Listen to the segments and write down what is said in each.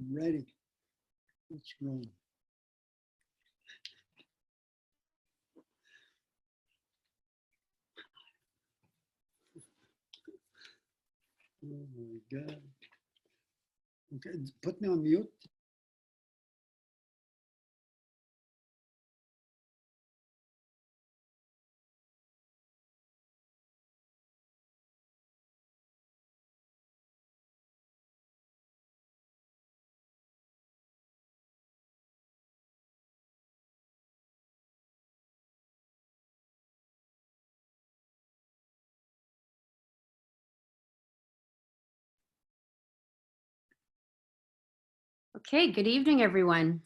Ready. Let's roll. Oh my God. Okay, put me on mute. Okay, good evening, everyone.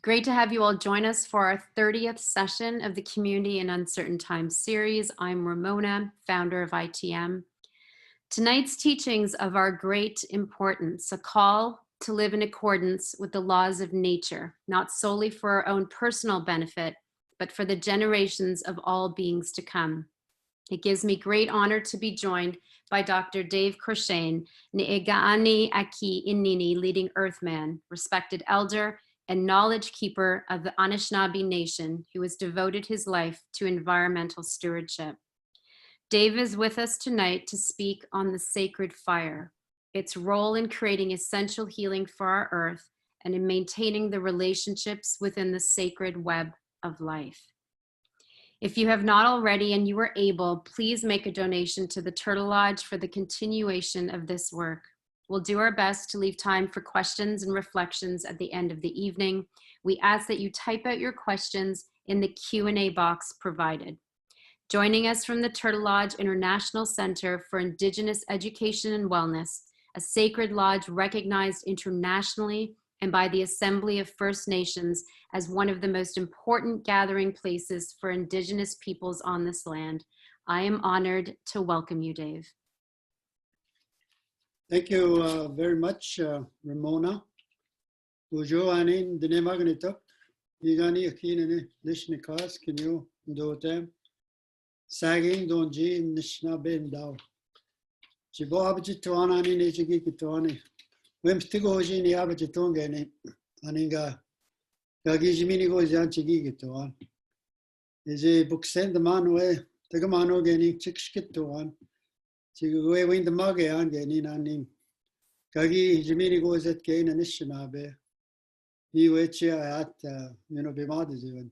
Great to have you all join us for our 30th session of the Community in Uncertain Times series. I'm Ramona, founder of ITM. Tonight's teachings of our great importance, a call to live in accordance with the laws of nature, not solely for our own personal benefit, but for the generations of all beings to come. It gives me great honor to be joined by Dr. Dave Courchene, Nii Gaani Aki Innini, leading Earthman, respected elder and knowledge keeper of the Anishinaabe Nation, who has devoted his life to environmental stewardship. Dave is with us tonight to speak on the sacred fire, its role in creating essential healing for our earth and in maintaining the relationships within the sacred web of life. If you have not already and you are able, please make a donation to the Turtle Lodge for the continuation of this work. We'll do our best to leave time for questions and reflections at the end of the evening. We ask that you type out your questions in the Q&A box provided. Joining us from the Turtle Lodge International Center for Indigenous Education and Wellness, a sacred lodge recognized internationally and by the Assembly of First Nations as one of the most important gathering places for Indigenous peoples on this land. I am honored to welcome you, Dave. Thank you very much, Ramona. Ujo anin dine magnitok. Nii Gaani Aki Innini lishnikas kinyo dotem. Saging donji nishna ben dao. Chibo abjituana anin ejigi kituani. Wemstigo hoji ni abjitonge ni aninga. Gagi jimini go jan chigi kituan. Eje buksend manwe tagamano geni chikshkituan. Chigo wind the mage an geni nanin. Gagi jimini go zet gain and ishinabe. Ni wechia at bimadizivan.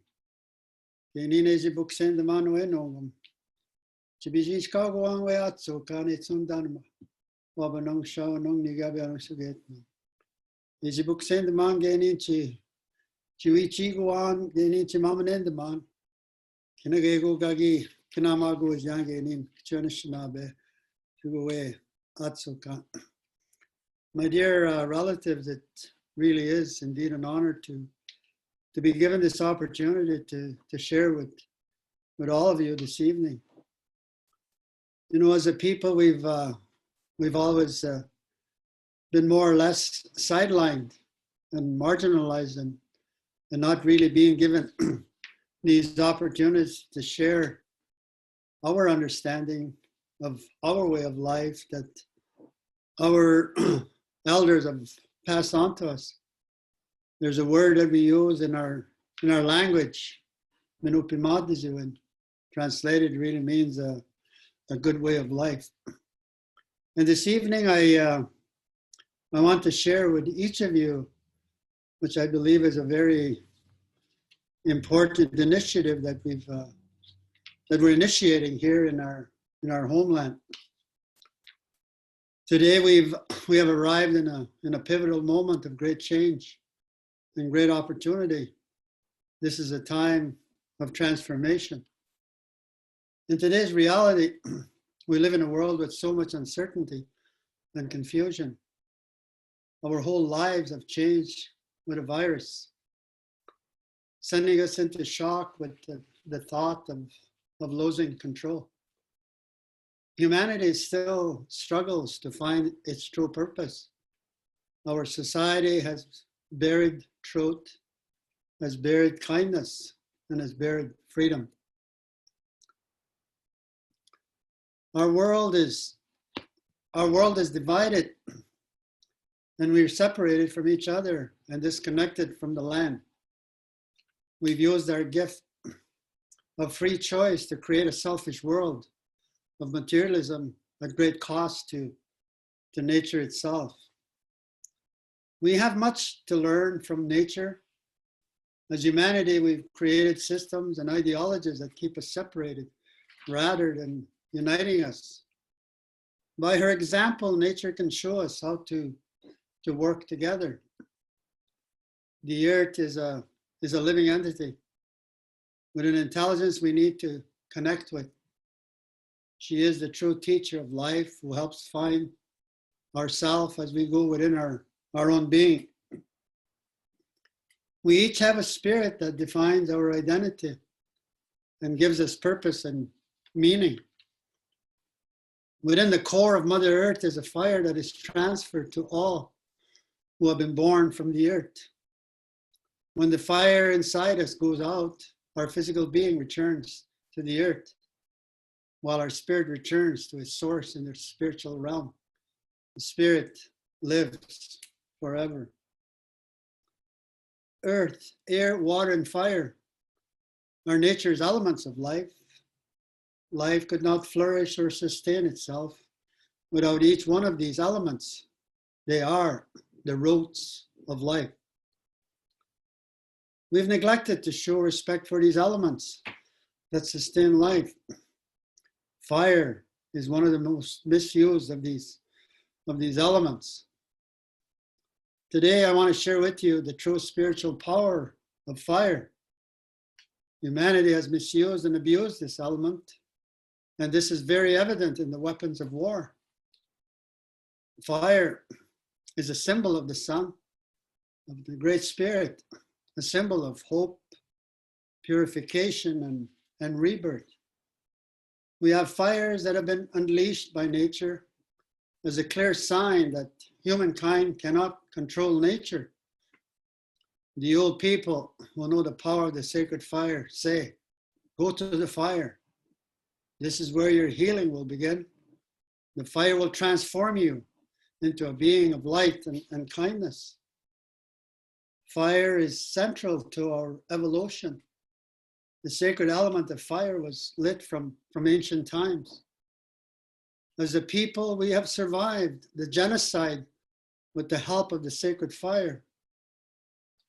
Geni neji buksend manwe nongum. Chibiji Chicago on way out so can it soon done. Wabanong show nong nigabian suget. Is book send the man gaining Chiwichi go on gaining Chimaman and the man. Kinagego Gagi, Kinamago is young gaining Chernishinabe to go away Atsuka. My dear relatives, it really is indeed an honor to be given this opportunity to share with all of you this evening. You know, as a people, we've always been more or less sidelined and marginalized and not really being given these opportunities to share our understanding of our way of life that our elders have passed on to us. There's a word that we use in our language, Menupimadizu, and translated really means a good way of life. And this evening, I want to share with each of you, which I believe is a very important initiative that we're initiating here in our homeland. Today, we have arrived in a pivotal moment of great change and great opportunity. This is a time of transformation. In today's reality, we live in a world with so much uncertainty and confusion. Our whole lives have changed with a virus, sending us into shock with the thought of losing control. Humanity still struggles to find its true purpose. Our society has buried truth, has buried kindness, and has buried freedom. Our world is divided, and we're separated from each other and disconnected from the land. We've used our gift of free choice to create a selfish world of materialism at great cost to nature itself. We have much to learn from nature. As humanity, we've created systems and ideologies that keep us separated rather than uniting us. By her example, nature can show us how to work together. The earth is a living entity with an intelligence we need to connect with. She is the true teacher of life who helps find ourselves as we go within our own being. We each have a spirit that defines our identity and gives us purpose and meaning. Within the core of Mother Earth is a fire that is transferred to all who have been born from the earth. When the fire inside us goes out, our physical being returns to the earth, while our spirit returns to its source in the spiritual realm. The spirit lives forever. Earth, air, water, and fire are nature's elements of life. Life could not flourish or sustain itself without each one of these elements. They are the roots of life. We've neglected to show respect for these elements that sustain life. Fire is one of the most misused of these elements. Today, I want to share with you the true spiritual power of fire. Humanity has misused and abused this element, and this is very evident in the weapons of war. Fire is a symbol of the sun, of the Great Spirit, a symbol of hope, purification, and rebirth. We have fires that have been unleashed by nature as a clear sign that humankind cannot control nature. The old people who know the power of the sacred fire say, go to the fire. This is where your healing will begin. The fire will transform you into a being of light and kindness. Fire is central to our evolution. The sacred element of fire was lit from ancient times. As a people, we have survived the genocide with the help of the sacred fire.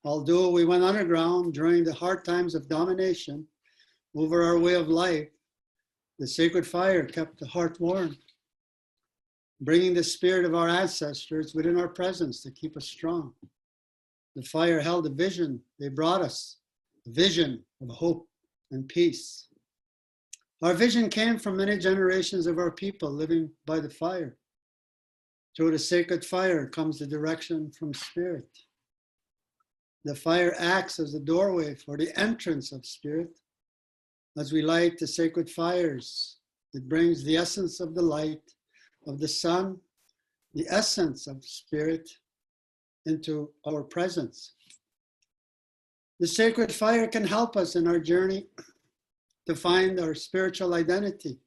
Although we went underground during the hard times of domination over our way of life, the sacred fire kept the heart warm, bringing the spirit of our ancestors within our presence to keep us strong. The fire held a vision they brought us, a vision of hope and peace. Our vision came from many generations of our people living by the fire. Through the sacred fire comes the direction from spirit. The fire acts as a doorway for the entrance of spirit. As we light the sacred fires, it brings the essence of the light of the sun, the essence of spirit, into our presence. The sacred fire can help us in our journey to find our spiritual identity,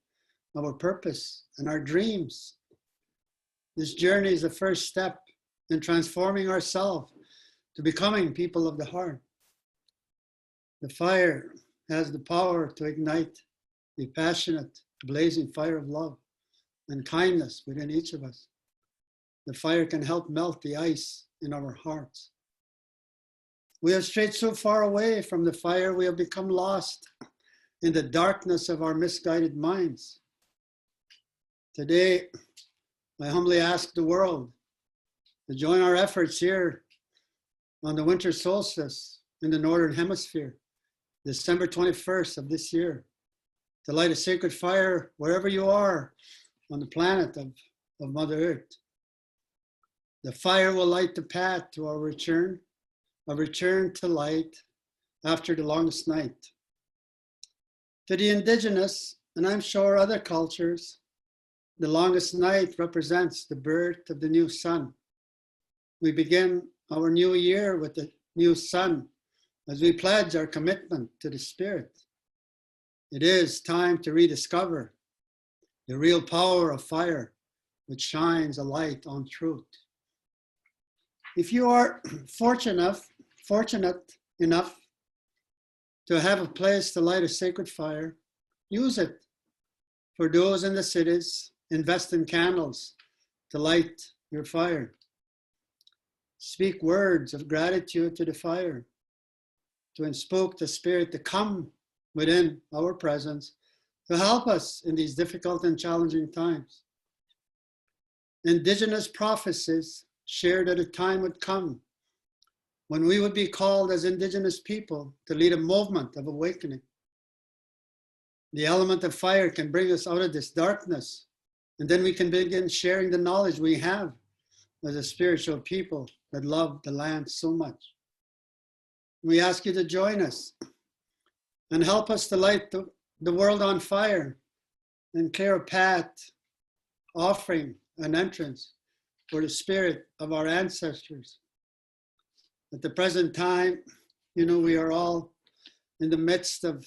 our purpose, and our dreams. This journey is the first step in transforming ourselves to becoming people of the heart. The fire has the power to ignite the passionate, blazing fire of love and kindness within each of us. The fire can help melt the ice in our hearts. We have strayed so far away from the fire, we have become lost in the darkness of our misguided minds. Today, I humbly ask the world to join our efforts here on the winter solstice in the Northern Hemisphere, December 21st of this year, to light a sacred fire wherever you are on the planet of Mother Earth. The fire will light the path to our return, a return to light after the longest night. To the indigenous, and I'm sure other cultures, the longest night represents the birth of the new sun. We begin our new year with the new sun as we pledge our commitment to the spirit. It is time to rediscover the real power of fire, which shines a light on truth. If you are fortunate enough to have a place to light a sacred fire, use it. For those in the cities, invest in candles to light your fire. Speak words of gratitude to the fire, to invoke the spirit to come within our presence, to help us in these difficult and challenging times. Indigenous prophecies shared that a time would come when we would be called as Indigenous people to lead a movement of awakening. The element of fire can bring us out of this darkness, and then we can begin sharing the knowledge we have as a spiritual people that love the land so much. We ask you to join us and help us to light the world on fire and clear a path, offering an entrance for the spirit of our ancestors. At the present time, we are all in the midst of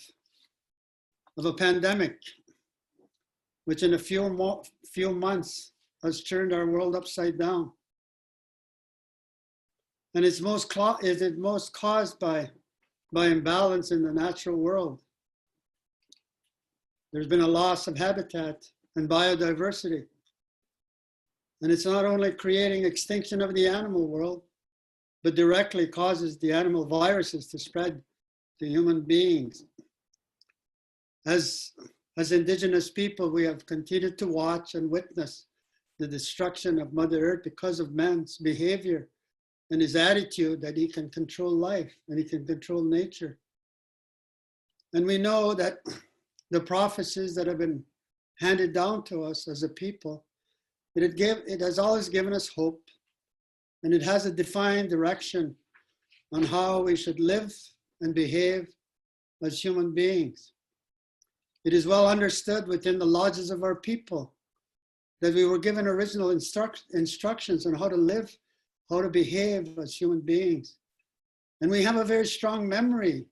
a pandemic, which in a few months has turned our world upside down. And it's most caused by imbalance in the natural world. There's been a loss of habitat and biodiversity. And it's not only creating extinction of the animal world, but directly causes the animal viruses to spread to human beings. As Indigenous people, we have continued to watch and witness the destruction of Mother Earth because of man's behavior and his attitude that he can control life and he can control nature. And we know that the prophecies that have been handed down to us as a people, it has always given us hope, and it has a defined direction on how we should live and behave as human beings. It is well understood within the lodges of our people that we were given original instructions on how to live, how to behave as human beings. And we have a very strong memory,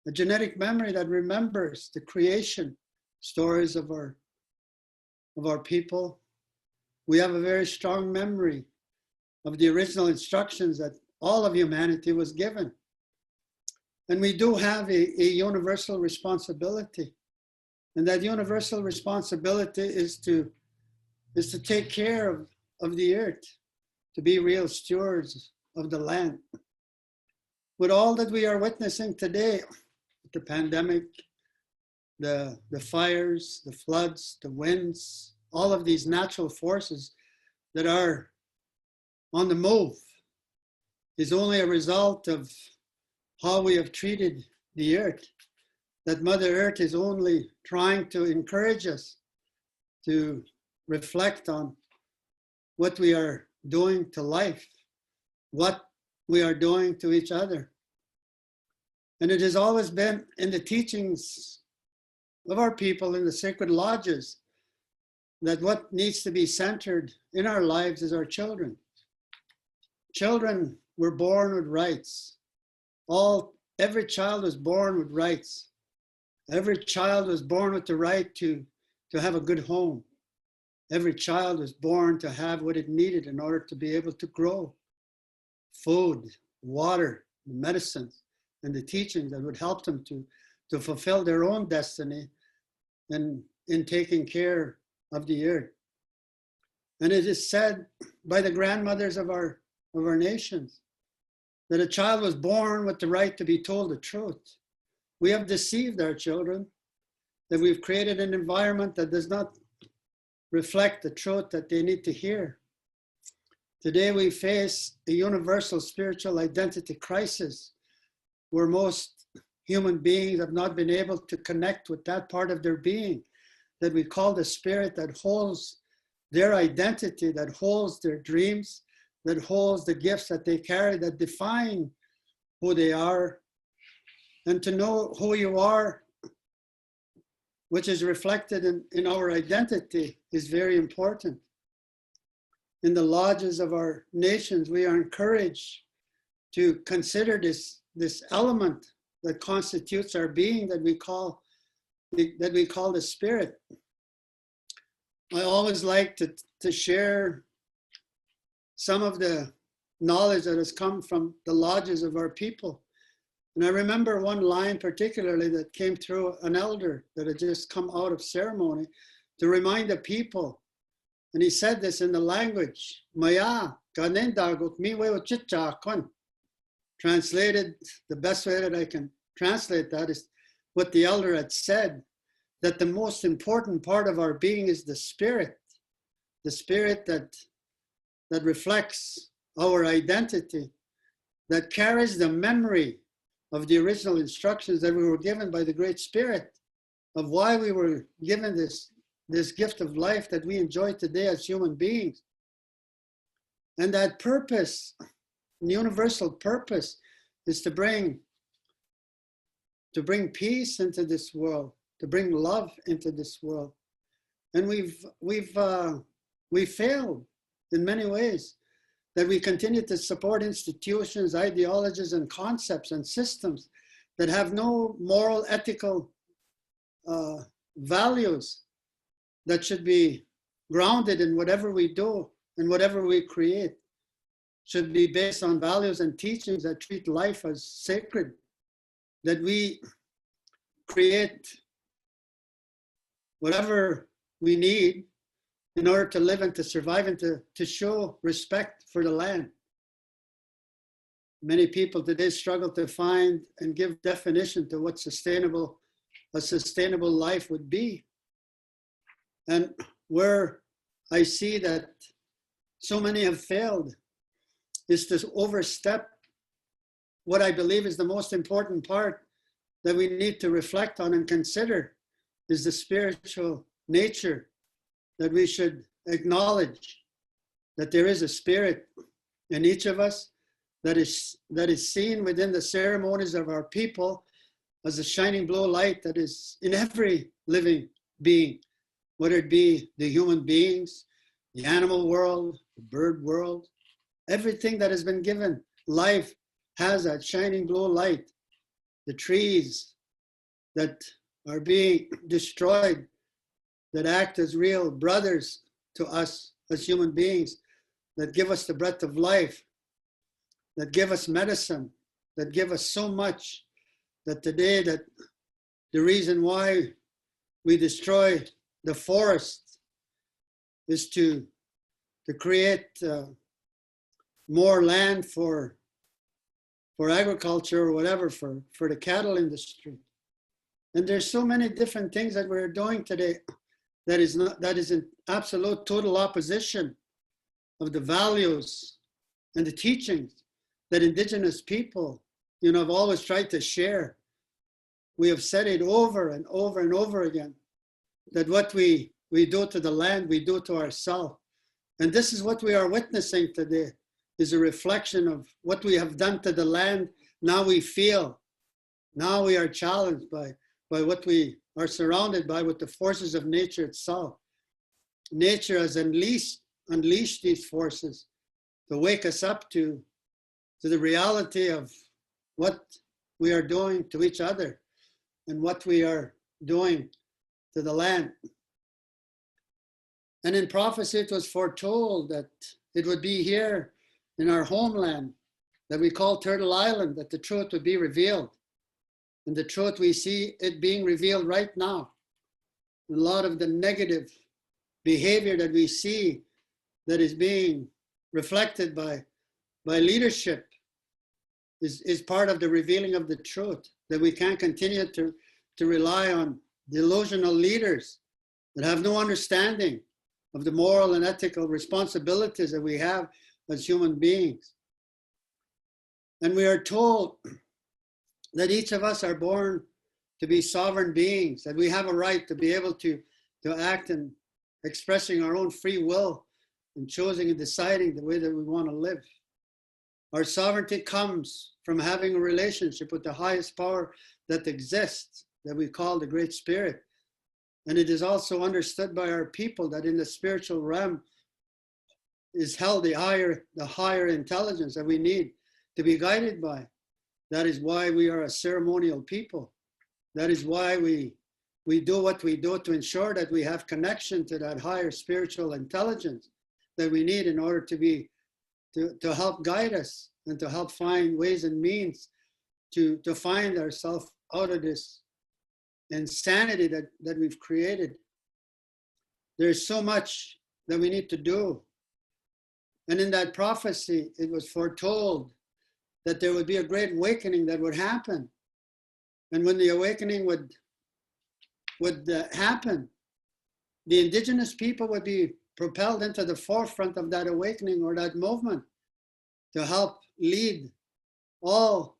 a genetic memory that remembers the creation stories of our people. We have a very strong memory of the original instructions that all of humanity was given. And we do have a universal responsibility. And that universal responsibility is to take care of the earth, to be real stewards of the land. With all that we are witnessing today, the pandemic, the fires, the floods, the winds, all of these natural forces that are on the move is only a result of how we have treated the earth. That Mother Earth is only trying to encourage us to reflect on what we are doing to life, what we are doing to each other. And it has always been in the teachings of our people in the sacred lodges that what needs to be centered in our lives is our children. Children were born with rights. Every child was born with rights. Every child was born with the right to have a good home. Every child was born to have what it needed in order to be able to grow. Food, water, medicines, and the teachings that would help them to fulfill their own destiny and in taking care of the earth. And it is said by the grandmothers of our nations that a child was born with the right to be told the truth. We have deceived our children, that we've created an environment that does not reflect the truth that they need to hear. Today we face a universal spiritual identity crisis where most human beings have not been able to connect with that part of their being that we call the spirit that holds their identity, that holds their dreams, that holds the gifts that they carry, that define who they are. And to know who you are, which is reflected in our identity, is very important. In the lodges of our nations, we are encouraged to consider this element that constitutes our being that we call the spirit. I always like to share some of the knowledge that has come from the lodges of our people. And I remember one line particularly that came through an elder that had just come out of ceremony to remind the people. And he said this in the language, Maya, kanendagut miwe chichakon. Translated, the best way that I can translate that is what the elder had said, that the most important part of our being is the spirit that reflects our identity, that carries the memory of the original instructions that we were given by the Great Spirit, of why we were given this gift of life that we enjoy today as human beings. And that purpose, universal purpose, is to bring peace into this world, to bring love into this world. And we've failed in many ways, that we continue to support institutions, ideologies, and concepts and systems that have no moral, ethical values that should be grounded in whatever we do and whatever we create. Should be based on values and teachings that treat life as sacred, that we create whatever we need in order to live and to survive and to show respect for the land. Many people today struggle to find and give definition to what a sustainable life would be. And where I see that so many have failed is to overstep what I believe is the most important part that we need to reflect on and consider, is the spiritual nature, that we should acknowledge that there is a spirit in each of us that is seen within the ceremonies of our people as a shining blue light that is in every living being, whether it be the human beings, the animal world, the bird world. Everything that has been given life has that shining blue light. The trees that are being destroyed, that act as real brothers to us as human beings, that give us the breath of life, that give us medicine, that give us so much, that today that the reason why we destroy the forest is to create more land for agriculture or whatever, for the cattle industry. And there's so many different things that we're doing today that is in absolute total opposition of the values and the teachings that Indigenous people, have always tried to share. We have said it over and over and over again, that what we do to the land, we do to ourselves. And this is what we are witnessing today, is a reflection of what we have done to the land. Now we feel, now we are challenged by what we are surrounded by, with the forces of nature itself. Nature has unleashed these forces to wake us up to the reality of what we are doing to each other and what we are doing to the land. And in prophecy, it was foretold that it would be here in our homeland that we call Turtle Island, that the truth would be revealed. And the truth, we see it being revealed right now. A lot of the negative behavior that we see that is being reflected by leadership is part of the revealing of the truth, that we can't continue to rely on delusional leaders that have no understanding of the moral and ethical responsibilities that we have as human beings. And we are told that each of us are born to be sovereign beings, that we have a right to be able to act in expressing our own free will and choosing and deciding the way that we want to live. Our sovereignty comes from having a relationship with the highest power that exists, that we call the Great Spirit. And it is also understood by our people that in the spiritual realm is held the higher intelligence that we need to be guided by. That is why we are a ceremonial people. That is why we do what we do, to ensure that we have connection to that higher spiritual intelligence that we need in order to to help guide us and to help find ways and means to find ourselves out of this insanity that we've created. There's so much that we need to do. And in that prophecy, it was foretold that there would be a great awakening that would happen. And when the awakening would happen, the indigenous people would be propelled into the forefront of that awakening or that movement to help lead all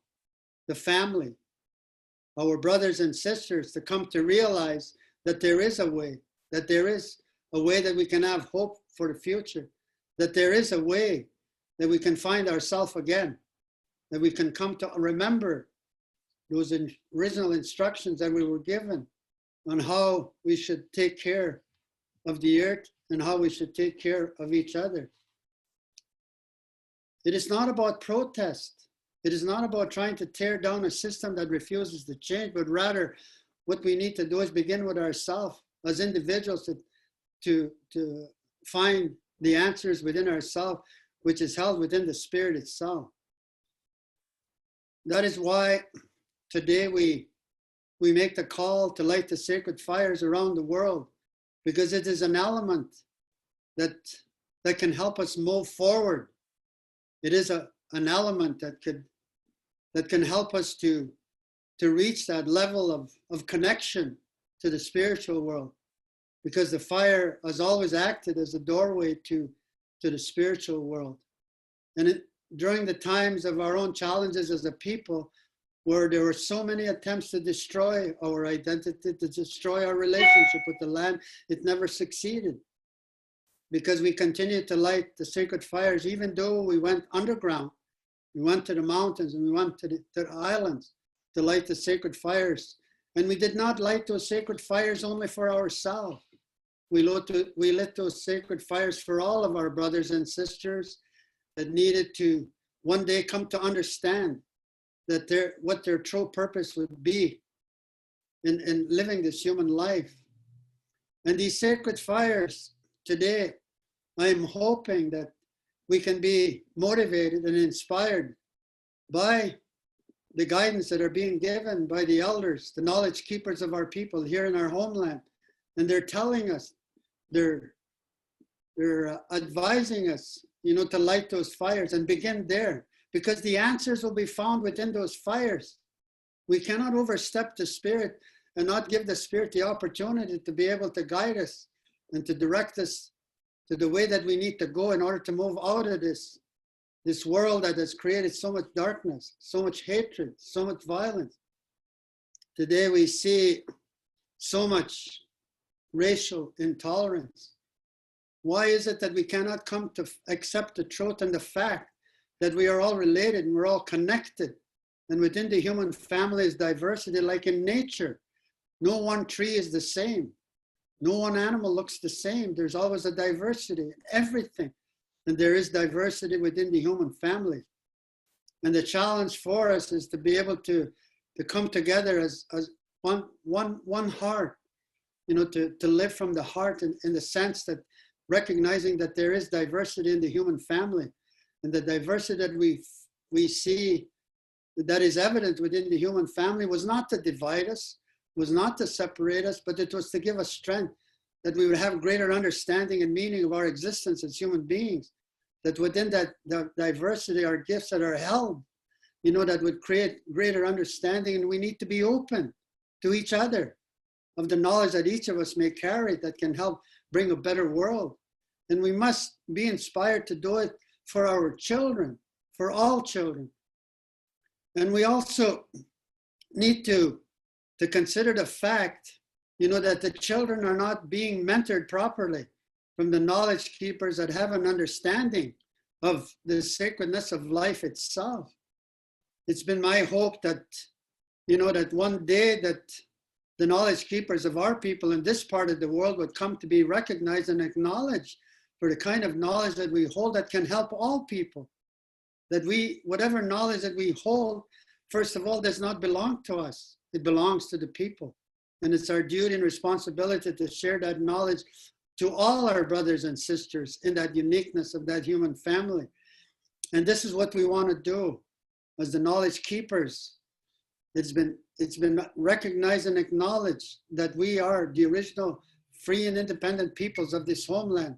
the family, our brothers and sisters, to come to realize that there is a way, that there is a way that we can have hope for the future, that there is a way that we can find ourselves again, that we can come to remember those original instructions that we were given on how we should take care of the earth and how we should take care of each other. It is not about protest. It is not about trying to tear down a system that refuses to change, but rather what we need to do is begin with ourselves as individuals to find the answers within ourselves, which is held within the spirit itself. That is why today we make the call to light the sacred fires around the world, because it is an element that can help us move forward. It is an element that can help us to reach that level of connection to the spiritual world, because the fire has always acted as a doorway to the spiritual world. And during the times of our own challenges as a people, where there were so many attempts to destroy our identity, to destroy our relationship with the land, it never succeeded. Because we continued to light the sacred fires, even though we went underground. We went to the mountains and we went to the islands to light the sacred fires. And we did not light those sacred fires only for ourselves. We lit those sacred fires for all of our brothers and sisters that needed to one day come to understand that what their true purpose would be in living this human life. And these sacred fires today, I'm hoping that we can be motivated and inspired by the guidance that are being given by the elders, the knowledge keepers of our people here in our homeland. And they're telling us, they're advising us, to light those fires and begin there, because the answers will be found within those fires. We cannot overstep the spirit and not give the spirit the opportunity to be able to guide us and to direct us to the way that we need to go in order to move out of this world that has created so much darkness, so much hatred, so much violence. Today we see so much racial intolerance. Why is it that we cannot come to accept the truth and the fact that we are all related and we're all connected? And within the human family is diversity, like in nature. No one tree is the same. No one animal looks the same. There's always a diversity in everything. And there is diversity within the human family. And the challenge for us is to be able to come together as one heart, to live from the heart in the sense that recognizing that there is diversity in the human family, and the diversity that we see that is evident within the human family was not to divide us, was not to separate us, but it was to give us strength, that we would have greater understanding and meaning of our existence as human beings, that within that diversity are gifts that are held, that would create greater understanding. And we need to be open to each other of the knowledge that each of us may carry that can help bring a better world. And we must be inspired to do it for our children, for all children. And we also need to consider the fact, that the children are not being mentored properly from the knowledge keepers that have an understanding of the sacredness of life itself. It's been my hope that, that one day that the knowledge keepers of our people in this part of the world would come to be recognized and acknowledged for the kind of knowledge that we hold that can help all people. That whatever knowledge that we hold, first of all, does not belong to us. It belongs to the people. And it's our duty and responsibility to share that knowledge to all our brothers and sisters in that uniqueness of that human family. And this is what we want to do as the knowledge keepers. It's been recognized and acknowledged that we are the original free and independent peoples of this homeland,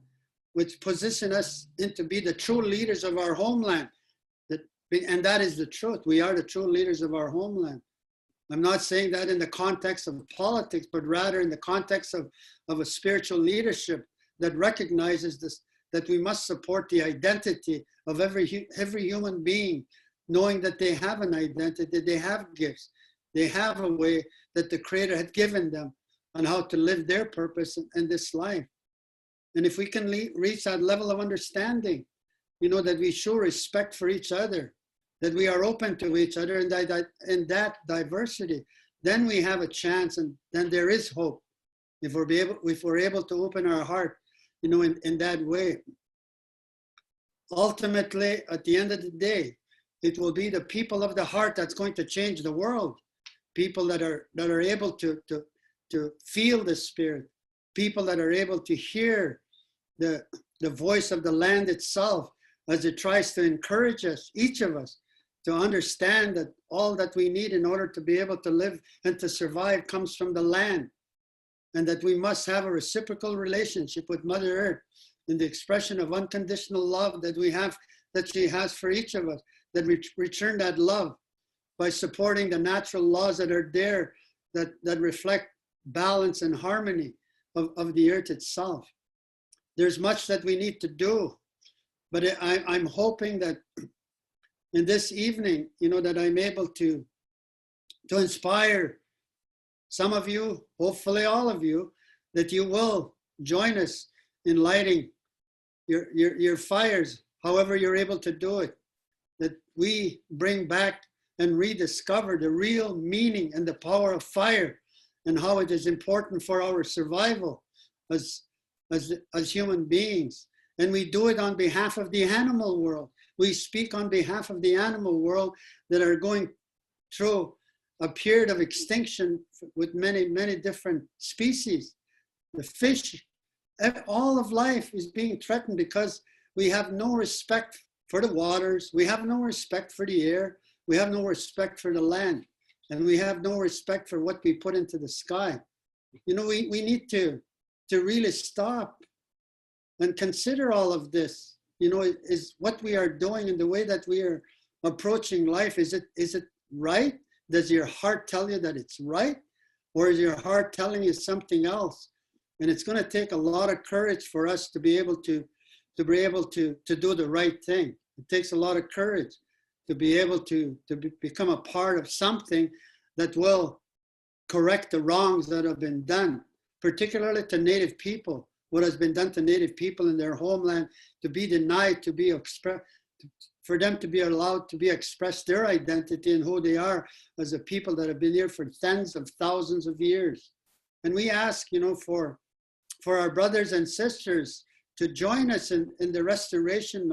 which position us into be the true leaders of our homeland. And that is the truth. We are the true leaders of our homeland. I'm not saying that in the context of politics, but rather in the context of a spiritual leadership that recognizes this, that we must support the identity of every human being, knowing that they have an identity, they have gifts, they have a way that the Creator had given them on how to live their purpose in this life. And if we can reach that level of understanding, you know, that we show respect for each other, that we are open to each other and that diversity, then we have a chance, and then there is hope. If we're able to open our heart, you know, in that way. Ultimately, at the end of the day, it will be the people of the heart that's going to change the world. People that are able to feel the Spirit, people that are able to hear the voice of the land itself as it tries to encourage us, each of us, to understand that all that we need in order to be able to live and to survive comes from the land, and that we must have a reciprocal relationship with Mother Earth in the expression of unconditional love that we have, that she has for each of us, that we return that love by supporting the natural laws that are there, that reflect balance and harmony of the earth itself. There's much that we need to do, but I'm hoping that in this evening, you know, that I'm able to inspire some of you, hopefully all of you, that you will join us in lighting your fires, however you're able to do it, that we bring back and rediscover the real meaning and the power of fire and how it is important for our survival as human beings. And we do it on behalf of the animal world. We speak on behalf of the animal world that are going through a period of extinction with many, many different species. The fish, all of life is being threatened because we have no respect for the waters. We have no respect for the air. We have no respect for the land. And we have no respect for what we put into the sky. You know, we need to really stop and consider all of this. You know, is what we are doing and the way that we are approaching life, is it right? Does your heart tell you that it's right? Or is your heart telling you something else? And it's going to take a lot of courage for us to be able to do the right thing. It takes a lot of courage to be able to become a part of something that will correct the wrongs that have been done, particularly to Native people. What has been done to Native people in their homeland, to be denied, to be expressed, for them to be allowed to be express their identity and who they are as a people that have been here for tens of thousands of years. And we ask, you know, for our brothers and sisters to join us in the restoration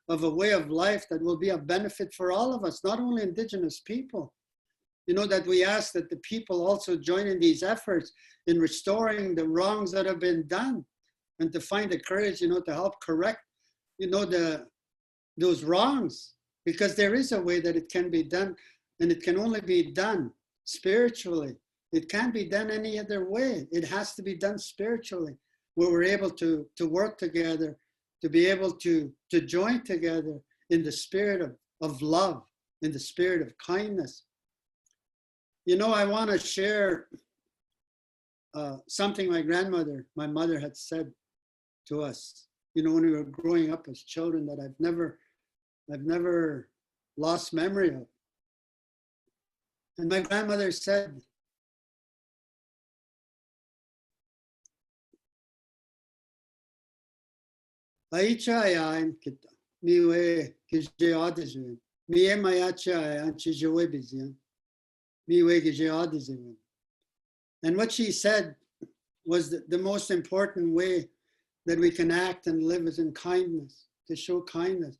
of a way of life that will be a benefit for all of us, not only Indigenous people. You know, that we ask that the people also join in these efforts in restoring the wrongs that have been done, and to find the courage, you know, to help correct, you know, those wrongs, because there is a way that it can be done, and it can only be done spiritually. It can't be done any other way. It has to be done spiritually, where we're able to work together, to be able to join together in the spirit of love, in the spirit of kindness. You know, I want to share something my mother had said to us, you know, when we were growing up as children, that I've never lost memory of. And my grandmother said, Aicha ayan kita, miwe kije adizun, miye mayacha ayan chijewe bizian, miwe kije adizun. And what she said was the most important way that we can act and live is in kindness, to show kindness.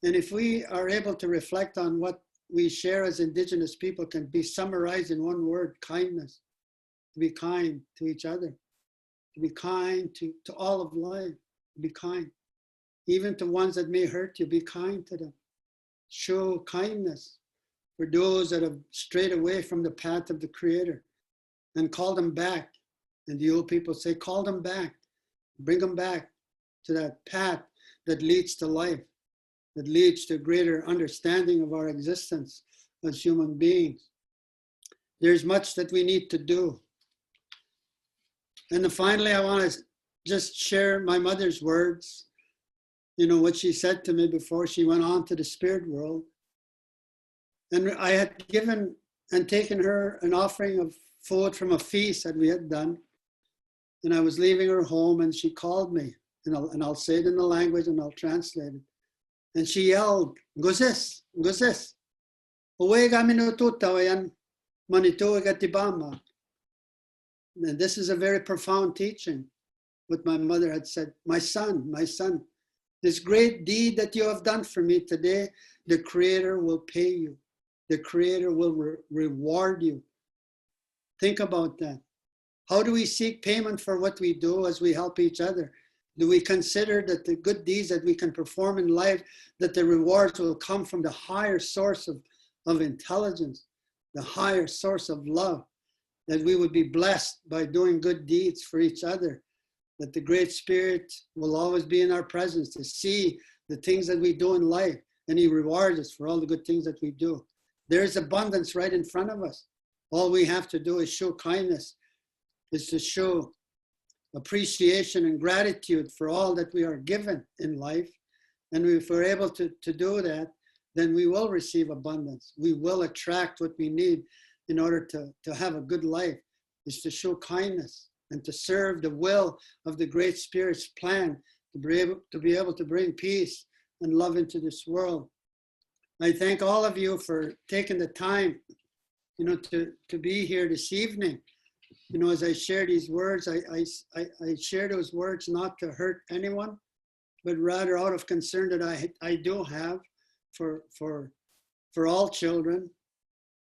And if we are able to reflect on what we share as Indigenous people, can be summarized in one word: kindness. To be kind to each other, to be kind to all of life, to be kind. Even to ones that may hurt you, be kind to them. show kindness for those that have strayed away from the path of the Creator, and call them back. And the old people say, call them back, bring them back to that path that leads to life, that leads to greater understanding of our existence as human beings. There's much that we need to do. And then finally, I want to just share my mother's words, what she said to me before she went on to the spirit world. And I had given and taken her an offering of food from a feast that we had done. And I was leaving her home, and she called me, and I'll say it in the language and I'll translate it. And she yelled, Gozes, Gozes, Uwega minututawayan, manituga tibama. And this is a very profound teaching, what my mother had said. My son, this great deed that you have done for me today, the Creator will pay you. The Creator will reward you. Think about that. How do we seek payment for what we do as we help each other? Do we consider that the good deeds that we can perform in life, that the rewards will come from the higher source of intelligence, the higher source of love, that we would be blessed by doing good deeds for each other, that the Great Spirit will always be in our presence to see the things that we do in life, and He rewards us for all the good things that we do. There's abundance right in front of us. All we have to do is show kindness, is to show appreciation and gratitude for all that we are given in life. And if we're able to do that, then we will receive abundance. We will attract what we need in order to have a good life, is to show kindness and to serve the will of the Great Spirit's plan to be able to bring peace and love into this world. I thank all of you for taking the time, to be here this evening. As I share these words, I share those words not to hurt anyone, but rather out of concern that I do have for all children,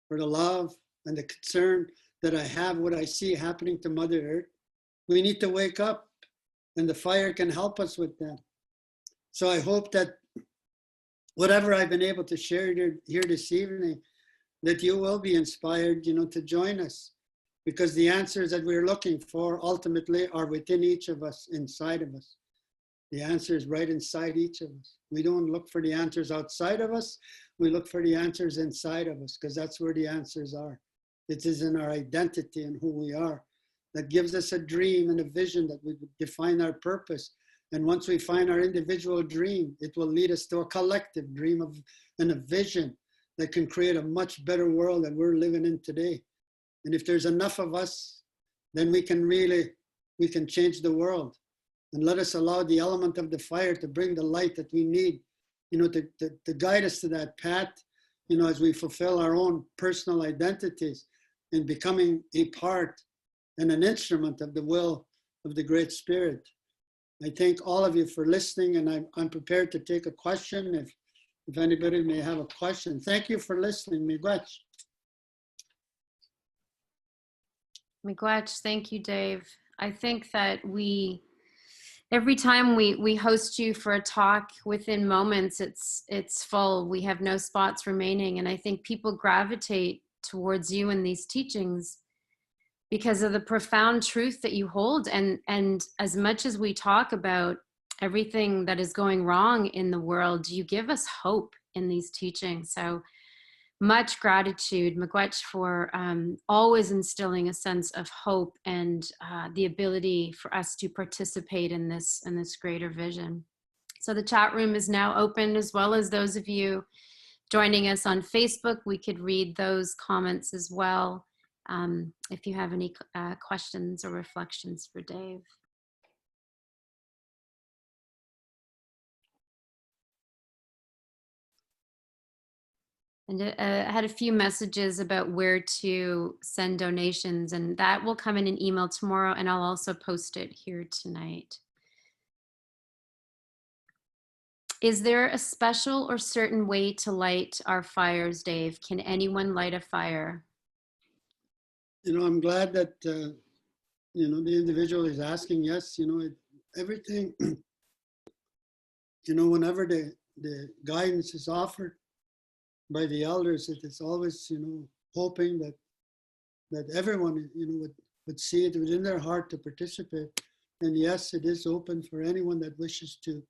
for the love and the concern that I have what I see happening to Mother Earth. We need to wake up, and the fire can help us with that. So I hope that whatever I've been able to share here this evening, that you will be inspired, to join us, because the answers that we're looking for ultimately are within each of us, inside of us. The answer is right inside each of us. We don't look for the answers outside of us. We look for the answers inside of us, because that's where the answers are. It is in our identity and who we are that gives us a dream and a vision that we define our purpose. And once we find our individual dream, it will lead us to a collective dream and a vision that can create a much better world that we're living in today. And if there's enough of us, then we can change the world. And let us allow the element of the fire to bring the light that we need, to guide us to that path, as we fulfill our own personal identities in becoming a part and an instrument of the will of the Great Spirit. I thank all of you for listening, and I'm prepared to take a question if anybody may have a question. Thank you for listening. Miigwech. Miigwech, thank you, Dave. I think that every time we host you for a talk, within moments, it's full. We have no spots remaining. And I think people gravitate towards you in these teachings because of the profound truth that you hold. And as much as we talk about everything that is going wrong in the world, you give us hope in these teachings. So much gratitude, Miigwech, for always instilling a sense of hope and the ability for us to participate in this greater vision. So the chat room is now open, as well as those of you joining us on Facebook. We could read those comments as well if you have any questions or reflections for Dave. And I had a few messages about where to send donations, and that will come in an email tomorrow, and I'll also post it here tonight. Is there a special or certain way to light our fires, Dave? Can anyone light a fire? I'm glad that, the individual is asking. Yes, everything, whenever the guidance is offered, by the elders. It is always, hoping that everyone, would see it within their heart to participate. And yes, it is open for anyone that wishes to,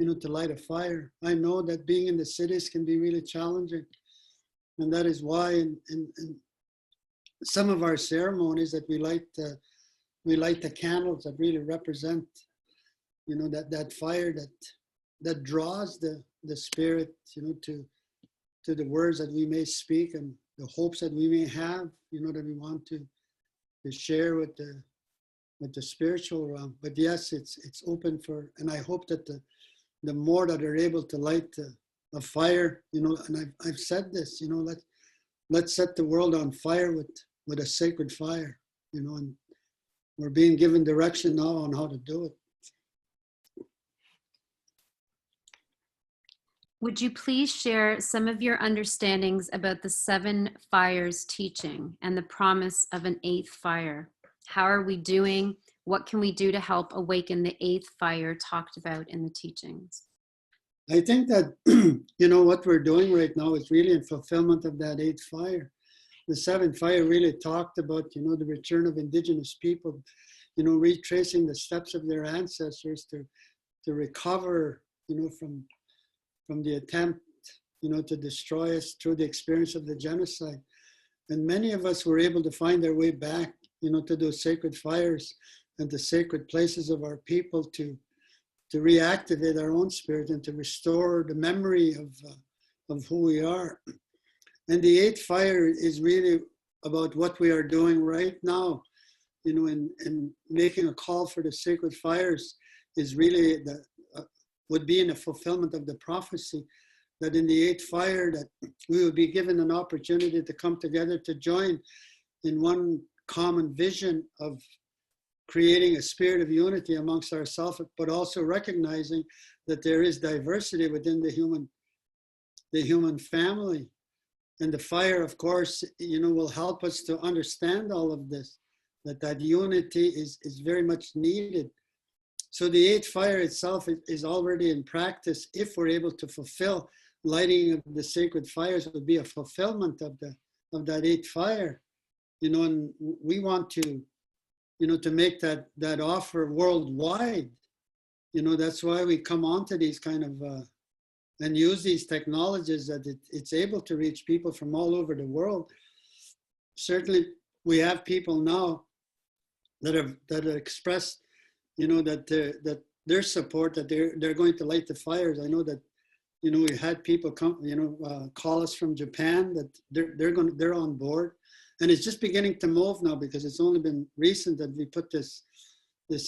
to light a fire. I know that being in the cities can be really challenging. And that is why in some of our ceremonies that we light the candles that really represent, that fire that draws the spirit, to the words that we may speak and the hopes that we may have, that we want to share with the spiritual realm. But yes, it's open for, and I hope that the more that are able to light a fire, and I've said this, let's set the world on fire with a sacred fire, and we're being given direction now on how to do it. Would you please share some of your understandings about the 7 fires teaching and the promise of an 8th fire? How are we doing? What can we do to help awaken the 8th fire talked about in the teachings? I think that, what we're doing right now is really in fulfillment of that 8th fire. The 7th fire really talked about, the return of indigenous people, retracing the steps of their ancestors to recover, from the attempt, to destroy us through the experience of the genocide. And many of us were able to find their way back, to those sacred fires and the sacred places of our people to reactivate our own spirit and to restore the memory of who we are. And the 8th fire is really about what we are doing right now, and making a call for the sacred fires is really would be in the fulfillment of the prophecy that in the 8th fire that we would be given an opportunity to come together to join in one common vision of creating a spirit of unity amongst ourselves, but also recognizing that there is diversity within the human family. And the fire, of course, will help us to understand all of this, that unity is very much needed. So the 8th fire itself is already in practice. If we're able to fulfill lighting of the sacred fires, it would be a fulfillment of that 8th fire. And we want to, to make that offer worldwide. That's why we come onto these kind of, and use these technologies that it's able to reach people from all over the world. Certainly, we have people now that have expressed, that their support, that they're going to light the fires. I know that, we had people come, call us from Japan that they're on board, and it's just beginning to move now because it's only been recent that we put this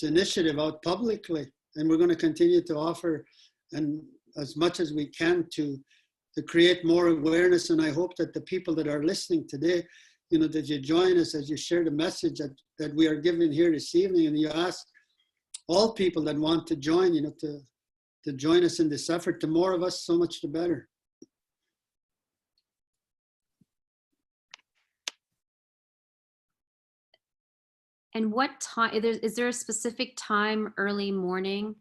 initiative out publicly, and we're going to continue to offer and as much as we can to create more awareness. And I hope that the people that are listening today, that you join us as you share the message that we are giving here this evening, and you ask all people that want to join, to join us in this effort. The more of us, so much the better. And what time, is there a specific time, early morning?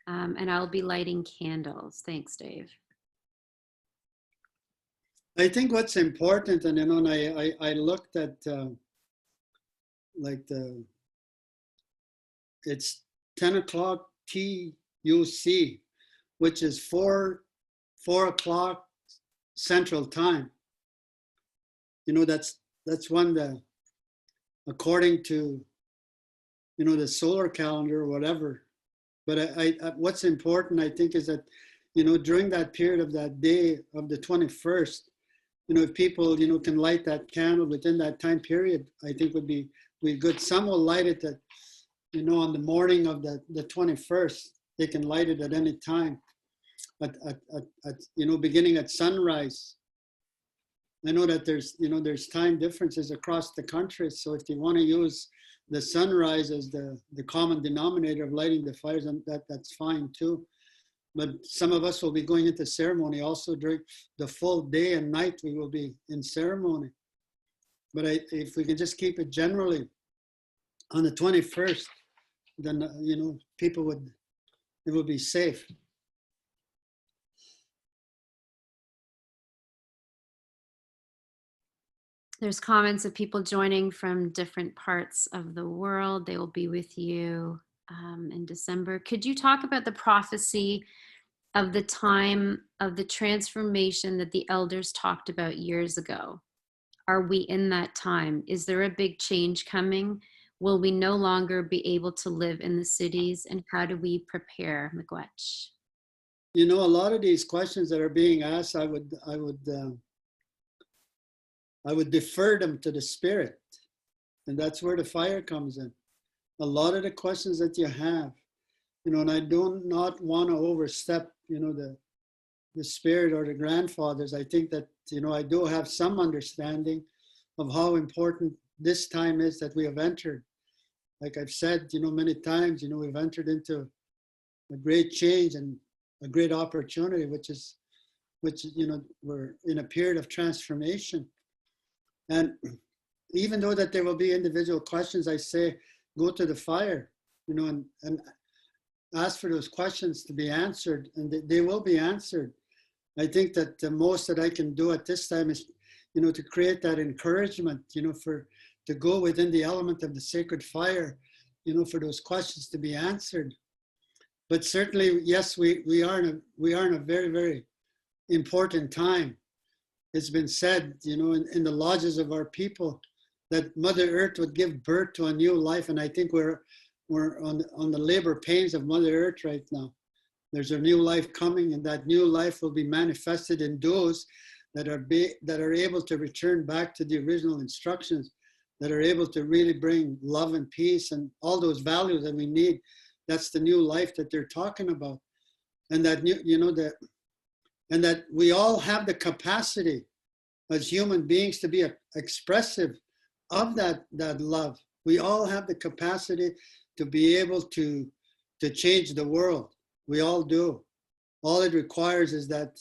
And I'll be lighting candles. Thanks, Dave. I think what's important, and I looked at it's 10 o'clock TUC, which is 4 o'clock Central Time. That's one according to the solar calendar or whatever. But I what's important, I think, is that, during that period of that day of the 21st, if people, can light that candle within that time period, I think would be good. Some will light it at, on the morning of the 21st. They can light it at any time, at beginning at sunrise. I know that there's time differences across the country. So if you want to use the sunrise as the common denominator of lighting the fires, and that's fine too. But some of us will be going into ceremony also during the full day and night. We will be in ceremony. But if we can just keep it generally on the 21st, then people it would be safe. There's comments of people joining from different parts of the world. They will be with you in December. Could you talk about the prophecy of the time of the transformation that the elders talked about years ago? Are we in that time? Is there a big change coming? Will we no longer be able to live in the cities? And how do we prepare, Miigwech? You know, a lot of these questions that are being asked, I would defer them to the spirit, and that's where the fire comes in. A lot of the questions that you have, you know, and I do not want to overstep, you know, the spirit or the grandfathers. I think that, you know, I do have some understanding of how important this time is that we have entered. Like I've said, you know, many times, you know, we've entered into a great change and a great opportunity, which, you know, we're in a period of transformation. And even though that there will be individual questions, I say, go to the fire, you know, and ask for those questions to be answered, and they will be answered. I think that the most that I can do at this time is, you know, to create that encouragement, you know, to go within the element of the sacred fire, you know, for those questions to be answered. But certainly, yes, we are in a very, very important time. It's been said, you know, in the lodges of our people, that Mother Earth would give birth to a new life, and I think we're on the labor pains of Mother Earth right now. There's a new life coming, and that new life will be manifested in those that are able to return back to the original instructions, that are able to really bring love and peace and all those values that we need. That's the new life that they're talking about, and that new, you know, and that we all have the capacity as human beings to be expressive of that love. We all have the capacity to be able to change the world. We all do. All it requires is that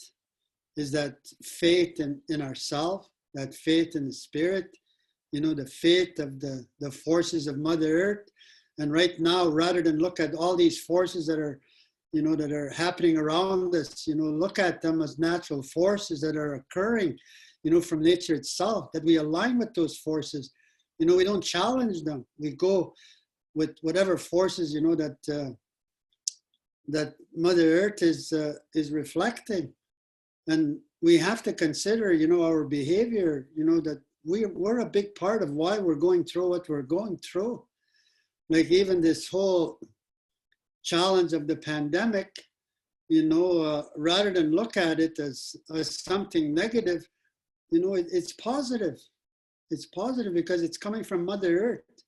faith in ourselves, that faith in the spirit, you know, the faith of the forces of Mother Earth. And right now, rather than look at all these forces that are, you know, that are happening around us, you know, look at them as natural forces that are occurring, you know, from nature itself, that we align with those forces. You know, we don't challenge them. We go with whatever forces, you know, that Mother Earth is reflecting. And we have to consider, you know, our behavior, you know, that we're a big part of why we're going through what we're going through. Like even this whole challenge of the pandemic, you know, rather than look at it as something negative, you know, it's positive. It's positive because it's coming from Mother Earth.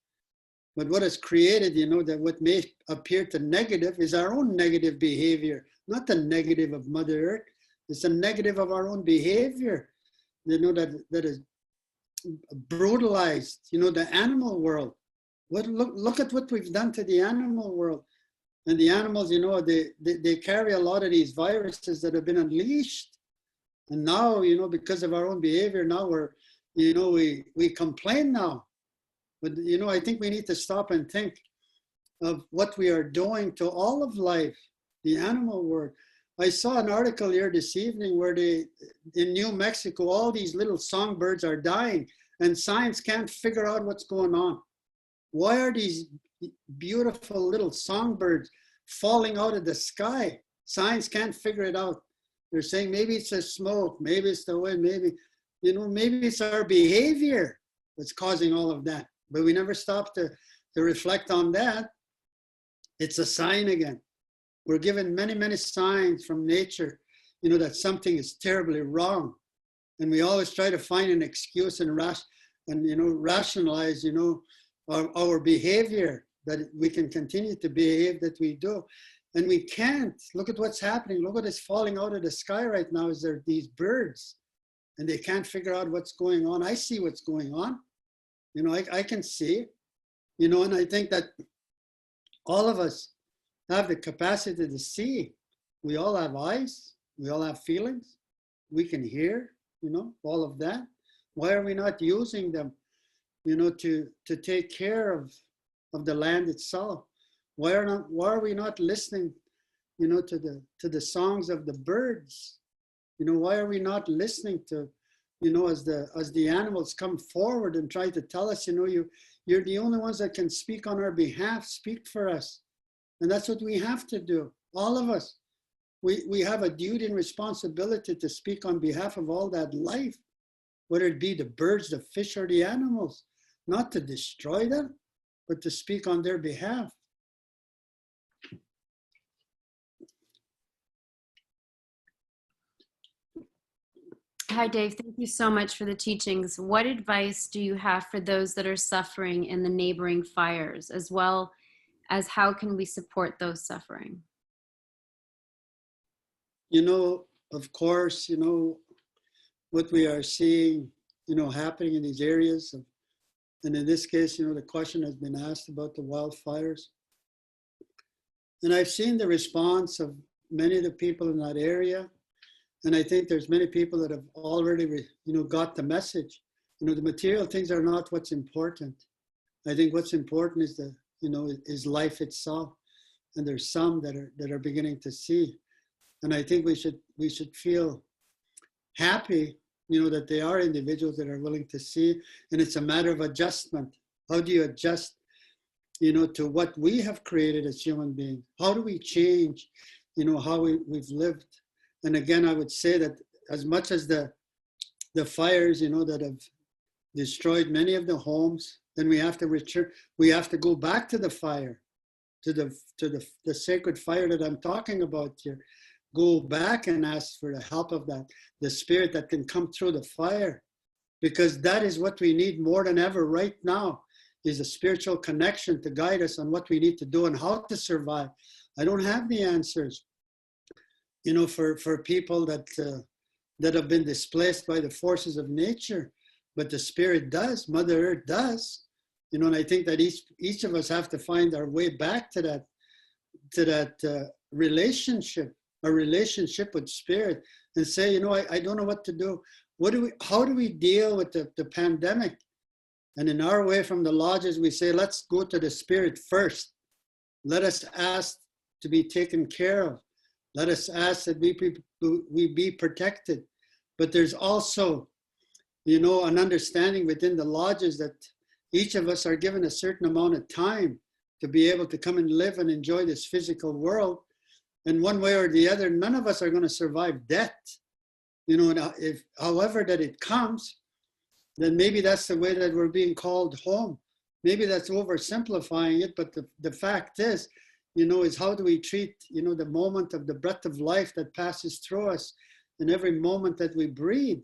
But what is created, you know, that what may appear to negative is our own negative behavior, not the negative of Mother Earth. It's the negative of our own behavior, you know, that is brutalized, you know, the animal world. Look at what we've done to the animal world. And the animals, you know, they carry a lot of these viruses that have been unleashed. And now, you know, because of our own behavior, now we complain now. But, you know, I think we need to stop and think of what we are doing to all of life, the animal world. I saw an article here this evening where in New Mexico, all these little songbirds are dying and science can't figure out what's going on. Why are these beautiful little songbirds falling out of the sky? Science can't figure it out. They're saying maybe it's the smoke, maybe it's the wind, maybe it's our behavior that's causing all of that. But we never stop to reflect on that. It's a sign again. We're given many, many signs from nature, you know, that something is terribly wrong. And we always try to find an excuse and rationalize, you know, our behavior, that we can continue to behave that we do. And we can't. Look at what's happening. Look what is falling out of the sky right now. Is there these birds, and they can't figure out what's going on. I see what's going on. You know, I can see, you know, and I think that all of us have the capacity to see. We all have eyes. We all have feelings. We can hear, you know, all of that. Why are we not using them, you know, to take care of the land itself? Why are we not listening, you know, to the songs of the birds? You know, why are we not listening to as the animals come forward and try to tell us, you're the only ones that can speak on our behalf, speak for us. And that's what we have to do, all of us. We have a duty and responsibility to speak on behalf of all that life, whether it be the birds, the fish, or the animals, not to destroy them, but to speak on their behalf. Hi, Dave. Thank you so much for the teachings. What advice do you have for those that are suffering in the neighboring fires, as well as how can we support those suffering? Of course, what we are seeing, happening in these areas. And in this case, the question has been asked about the wildfires. And I've seen the response of many of the people in that area. And I think there's many people that have already, got the message. The material things are not what's important. I think what's important is is life itself. And there's some that are beginning to see. And I think we should feel happy, that they are individuals that are willing to see. And it's a matter of adjustment. How do you adjust, to what we have created as human beings? How do we change, how we've lived? And again, I would say that as much as the fires, that have destroyed many of the homes, then we have to return. We have to go back to the fire, to the sacred fire that I'm talking about here. Go back and ask for the help of the spirit that can come through the fire, because that is what we need more than ever right now, is a spiritual connection to guide us on what we need to do and how to survive. I don't have the answers, for people that have been displaced by the forces of nature, but the spirit does, Mother Earth does, and I think that each of us have to find our way back to that relationship. A relationship with spirit, and say, I don't know what to do. How do we deal with the pandemic? And in our way from the lodges, we say, let's go to the spirit first. Let us ask to be taken care of. Let us ask that we be protected. But there's also, an understanding within the lodges that each of us are given a certain amount of time to be able to come and live and enjoy this physical world. And one way or the other, none of us are going to survive death. If however that it comes, then maybe that's the way that we're being called home. Maybe that's oversimplifying it, but the fact is, is how do we treat, the moment of the breath of life that passes through us, and every moment that we breathe.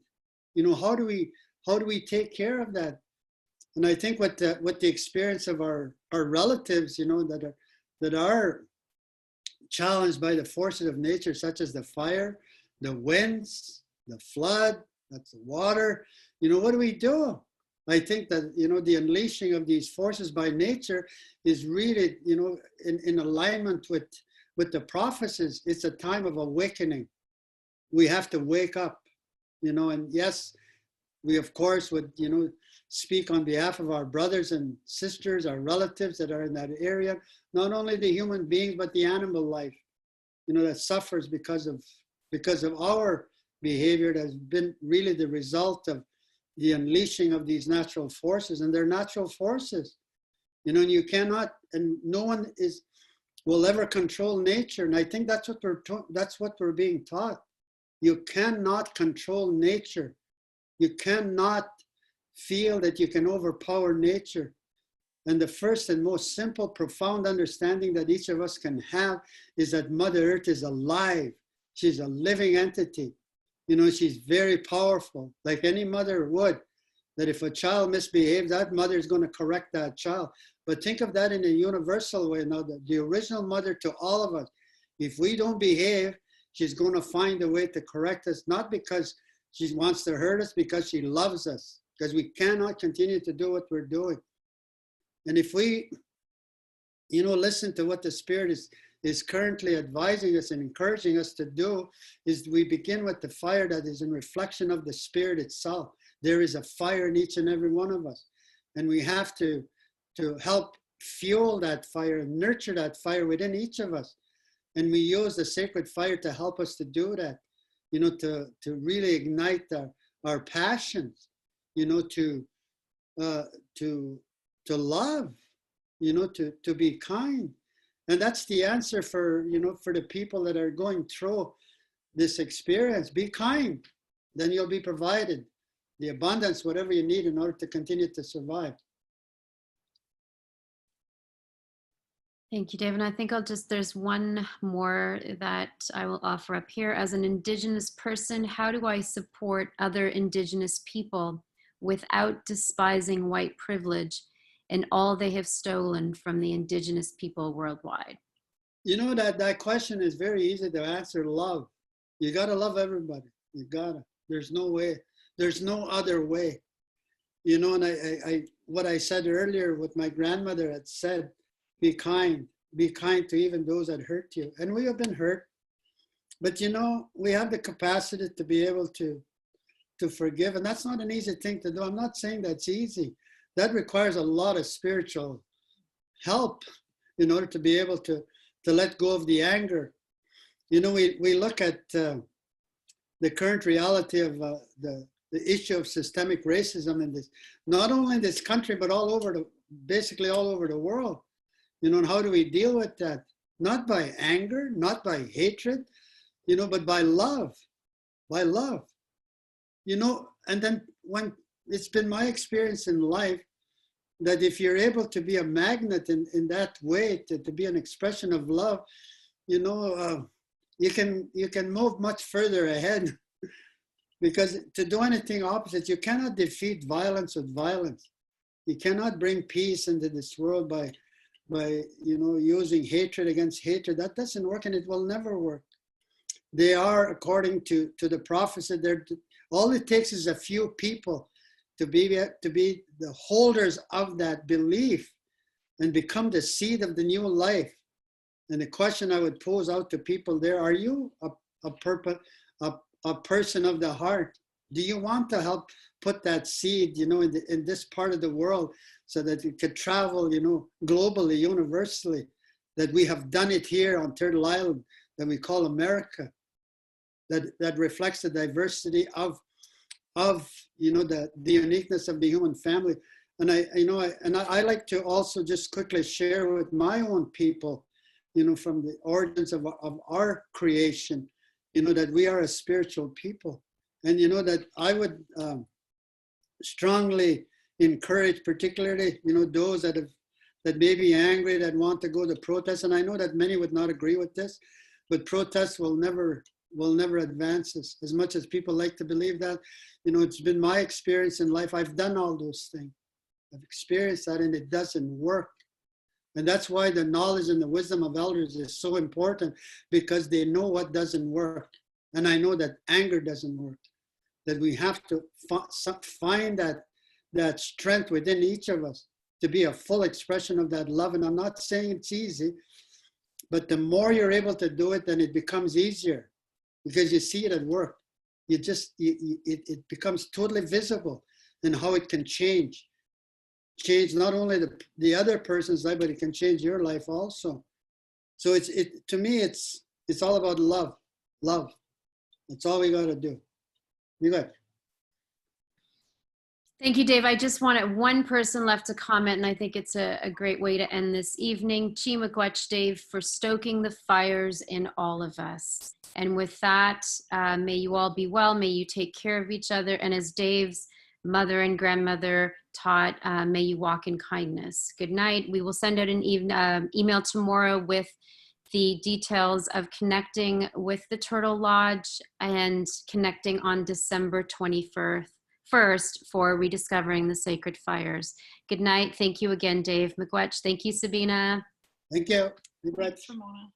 How do we take care of that? And I think what the experience of our relatives, that are challenged by the forces of nature, such as the fire, the winds, the flood, that's the water. What do we do? I think that, the unleashing of these forces by nature is really, in alignment with the prophecies. It's a time of awakening. We have to wake up, and yes, we of course would, speak on behalf of our brothers and sisters, our relatives that are in that area, not only the human beings, but the animal life, that suffers because of our behavior that has been really the result of the unleashing of these natural forces. And they're natural forces, and you cannot, and no one will ever control nature. And I think that's what we're being taught. You cannot control nature. You cannot feel that you can overpower nature. And the first and most simple, profound understanding that each of us can have is that Mother Earth is alive. She's a living entity. She's very powerful, like any mother would, that if a child misbehaves, that mother is going to correct that child. But think of that in a universal way. Now, the original mother to all of us, if we don't behave, she's going to find a way to correct us, not because she wants to hurt us, because she loves us, because we cannot continue to do what we're doing. And if we, listen to what the Spirit is currently advising us and encouraging us to do, is we begin with the fire that is in reflection of the Spirit itself. There is a fire in each and every one of us. And we have to help fuel that fire and nurture that fire within each of us. And we use the sacred fire to help us to do that, to really ignite our passions, you know, to love, you know, to be kind. And that's the answer for, you know, for the people that are going through this experience. Be kind, then you'll be provided the abundance, whatever you need in order to continue to survive. Thank you, Dave. And I think there's one more that I will offer up here. As an Indigenous person, how do I support other Indigenous people without despising white privilege and all they have stolen from the Indigenous people worldwide? You know, that question is very easy to answer. Love. You got to love everybody. You got to. There's no way. There's no other way. You know, and I what I said earlier, what my grandmother had said, be kind to even those that hurt you. And we have been hurt, but you know, we have the capacity to be able to forgive. And that's not an easy thing to do. I'm not saying that's easy. That requires a lot of spiritual help in order to be able to let go of the anger. You know, we look at the current reality of the issue of systemic racism in this, not only in this country, but basically all over the world. You know, and how do we deal with that? Not by anger, not by hatred, you know, but by love, you know. And then when it's been my experience in life that if you're able to be a magnet in that way, to be an expression of love, you know, you can move much further ahead. Because to do anything opposite, you cannot defeat violence with violence. You cannot bring peace into this world by you know, using hatred against hatred. That doesn't work, and it will never work. They are, according to the prophecy, all it takes is a few people to be the holders of that belief and become the seed of the new life. And the question I would pose out to people there: are you a person of the heart? Do you want to help put that seed, you know, in this part of the world, so that it could travel, you know, globally, universally, that we have done it here on Turtle Island, that we call America, that reflects the diversity of you know, the uniqueness of the human family. And I like to also just quickly share with my own people, you know, from the origins of our creation, you know, that we are a spiritual people. And you know, that I would strongly encourage, particularly, you know, those that may be angry, that want to go to protest. And I know that many would not agree with this, but protest will never advance us, as much as people like to believe that. You know, it's been my experience in life. I've done all those things. I've experienced that, and it doesn't work. And that's why the knowledge and the wisdom of elders is so important, because they know what doesn't work. And I know that anger doesn't work, that we have to find that strength within each of us to be a full expression of that love. And I'm not saying it's easy, but the more you're able to do it, then it becomes easier, because you see it at work. It becomes totally visible in how it can change not only the other person's life, but it can change your life also. So to me, it's all about love. That's all we got to do. You got it. Thank you, Dave. I just wanted one person left to comment, and I think it's a great way to end this evening. Chi Miigwech, Dave, for stoking the fires in all of us. And with that, may you all be well. May you take care of each other. And as Dave's mother and grandmother taught, may you walk in kindness. Good night. We will send out an email tomorrow with the details of connecting with the Turtle Lodge and connecting on December 21st for Rediscovering the Sacred Fires. Good night. Thank you again, Dave Miigwech. Thank you, Sabina. Thank you. Thanks, Ramona.